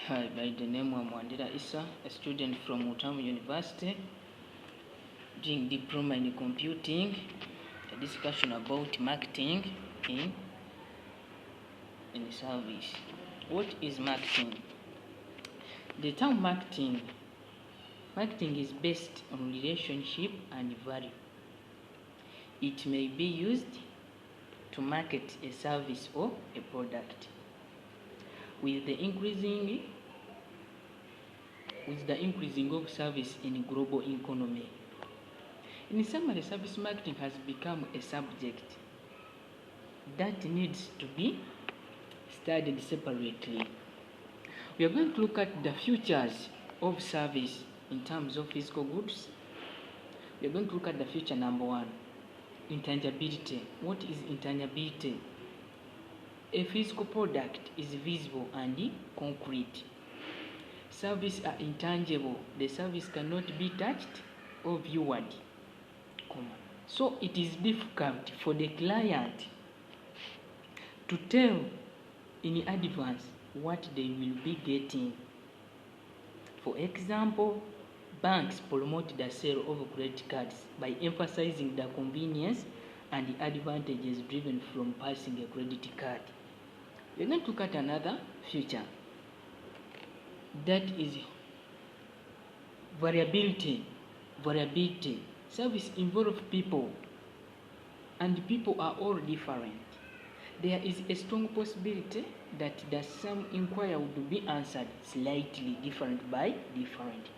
Hi, by the name of Mwandira Issa, a student from Utamu University, doing diploma in computing, a discussion about marketing in service. What is marketing? The term marketing is based on relationship and value. It may be used to market a service or a product. With the increasing of service in global economy. In summary, service marketing has become a subject that needs to be studied separately. We are going to look at the futures of service in terms of physical goods. We are going to look at the future number 1, intangibility. What is intangibility? A physical product is visible and concrete. Services are intangible. The service cannot be touched or viewed. So it is difficult for the client to tell in advance what they will be getting. For example, banks promote the sale of credit cards by emphasizing the convenience and the advantages driven from passing a credit card. We're going to look at another feature, that is variability. Service involves people, and people are all different. There is a strong possibility that the same inquiry would be answered slightly different by different.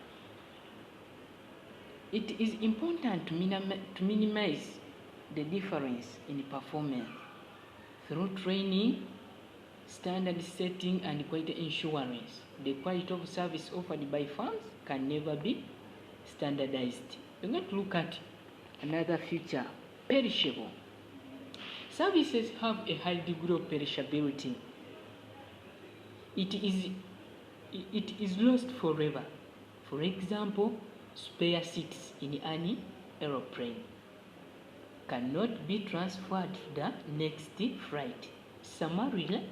It is important to minimize the difference in performance through training, standard setting, and quality assurance. The quality of service offered by firms can never be standardized. We're going to look at another feature, perishable. Services have a high degree of perishability. It is lost forever. For example, spare seats in an aeroplane cannot be transferred to the next flight. Summarily,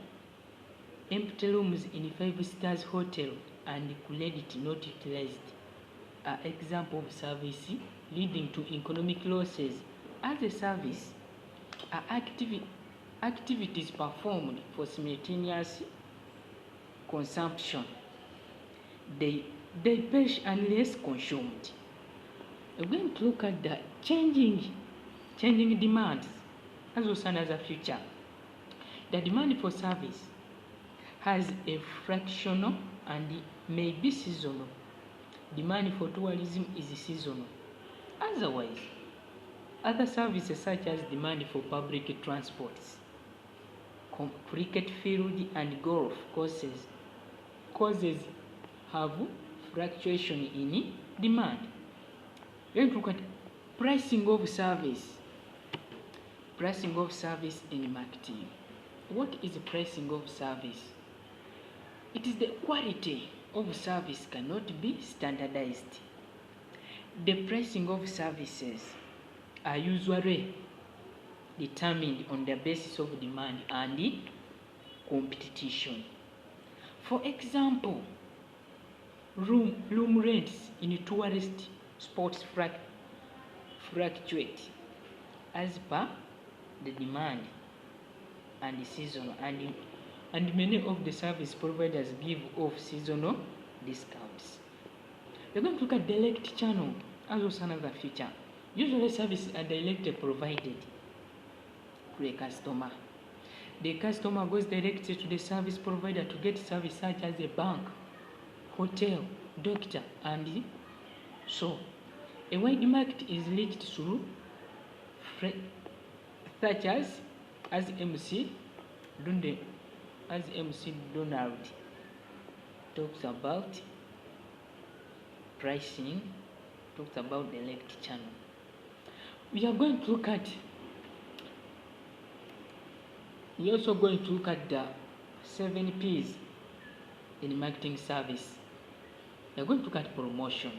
empty rooms in 5-star hotel and credit not utilized are examples of service leading to economic losses. As a service, are activities performed for simultaneous consumption. They perish unless consumed. We're going to look at the changing demands as also another feature. The demand for service has a fractional and may be seasonal. Demand for tourism is seasonal. Otherwise, other services such as demand for public transports, cricket field, and golf courses have fluctuation in demand. Let's look at pricing of service. Pricing of service in marketing. What is pricing of service? It is the quality of service cannot be standardized. The pricing of services are usually determined on the basis of demand and competition. For example, room rents in tourist spots fluctuate as per the demand and the season, and many of the service providers give off seasonal discounts. We're going to look at direct channel as also another feature. Usually services are directly provided to a customer. The customer goes directly to the service provider to get service such as a bank, hotel, doctor, and so a wide market is reached through such as MC Donald talks about pricing, talks about direct channel. We are also going to look at the 7 P's in marketing service. We are going to look at promotion.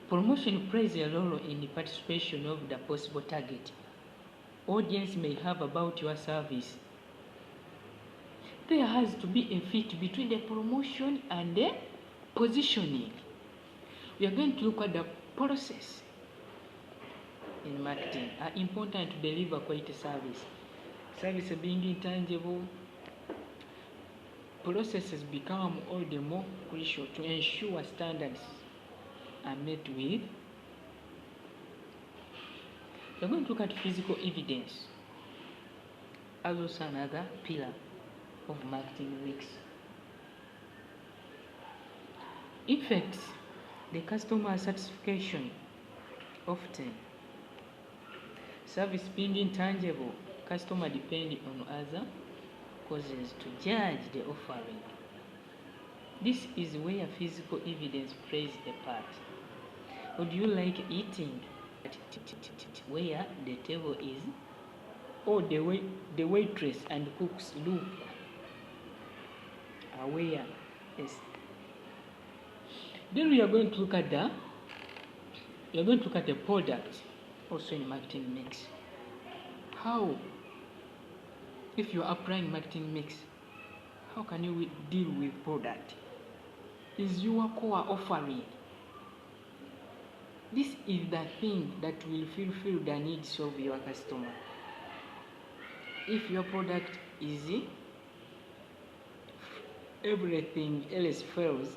Promotion plays a role in the participation of the possible target audience may have about your service. there has to be a fit between the promotion and the positioning. We are going to look at the process in marketing are important to deliver quality service. Service being intangible, processes become all the more crucial to ensure standards are met with. We're going to look at physical evidence as also another pillar of marketing mix. In fact, the customer satisfaction often, service being intangible, customer depend on other causes to judge the offering. This is where physical evidence plays a part. Would you like eating at where the table is, or the waitress and cooks look aware? Yes. Then we are going to look at the product also in marketing mix. How, if you are applying marketing mix, how can you deal with product? Is your core offering? This is the thing that will fulfill the needs of your customer. If your product is everything else fails,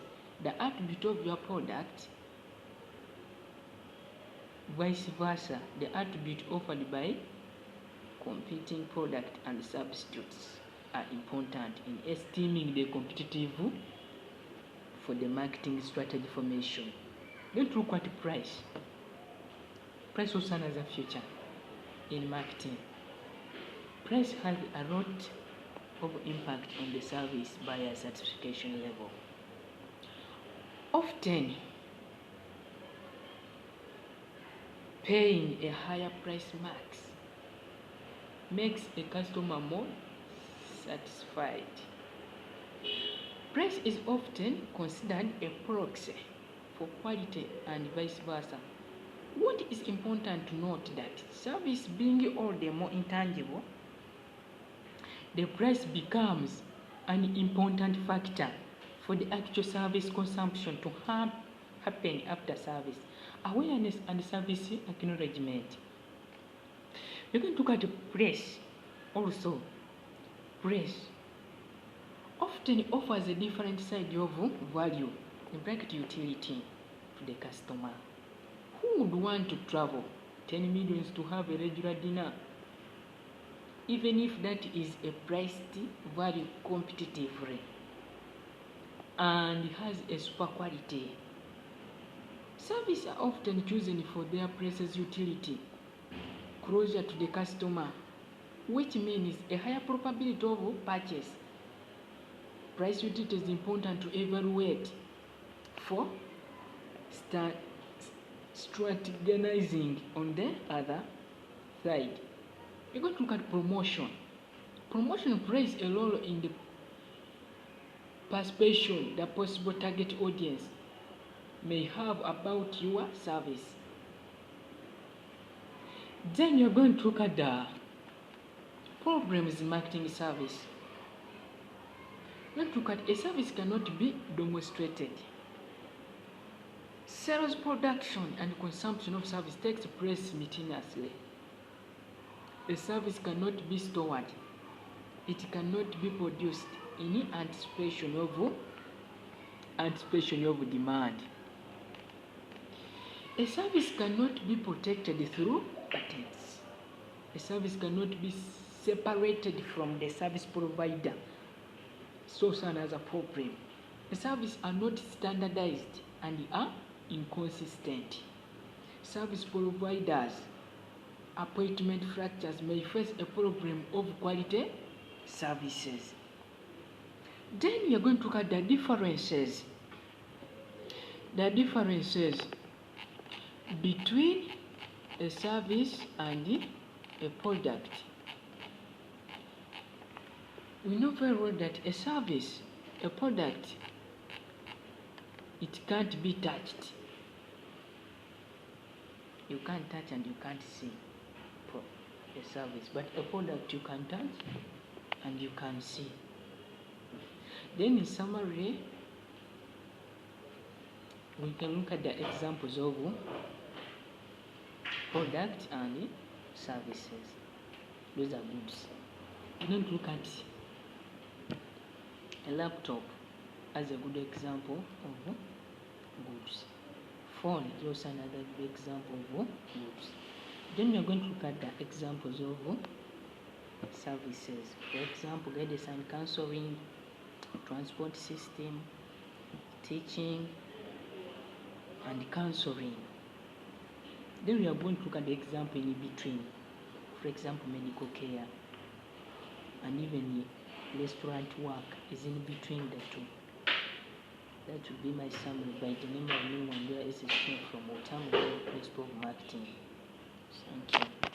the attribute of your product, vice versa, the attribute offered by competing product and substitutes are important in estimating the competitive for the marketing strategy formation. Let's look at price. Price also has a future in marketing. Price has a lot of impact on the service buyer satisfaction level. Often, paying a higher price makes a customer more satisfied. Price is often considered a proxy for quality and vice versa. What is important to note that service being all the more intangible, the price becomes an important factor for the actual service consumption to happen after service. Awareness and service acknowledgement. We're going to look at price also. Price often offers a different side of value, in bracket utility, to the customer. Who would want to travel 10 millions to have a regular dinner, even if that is a priced value competitively and has a super quality? Services are often chosen for their price's utility, closer to the customer, which means a higher probability of purchase. Price utility is important to evaluate for strategizing on the other side. We're going to look at promotion. Promotion plays a role in the perception the possible target audience may have about your service. Then you're going to look at the problems in marketing service. Let's look at a service cannot be demonstrated. Sales, production, and consumption of service takes place simultaneously. A service cannot be stored. It cannot be produced in anticipation of demand. A service cannot be protected through patents. A service cannot be separated from the service provider. So as a problem. The services are not standardized and are inconsistent. Service providers' appointment fractures may face a problem of quality services. Then we are going to look at the differences. The differences between a service and a product. We know very well that a service, a product, it can't be touched. You can't touch and you can't see a service, but a product you can touch and you can see. Then in summary, we can look at the examples of product and services. Those are goods. We're going to look at a laptop as a good example of goods. Phone is also another good example of goods. Then we are going to look at the examples of services. For example, guidance and counseling, transport system, teaching, and counseling. Then we are going to look at the example in between. For example, medical care, and even restaurant work is in between the two. That would be my summary. By the name of New Wandera, is from Otamu, Principal of Marketing. Thank you.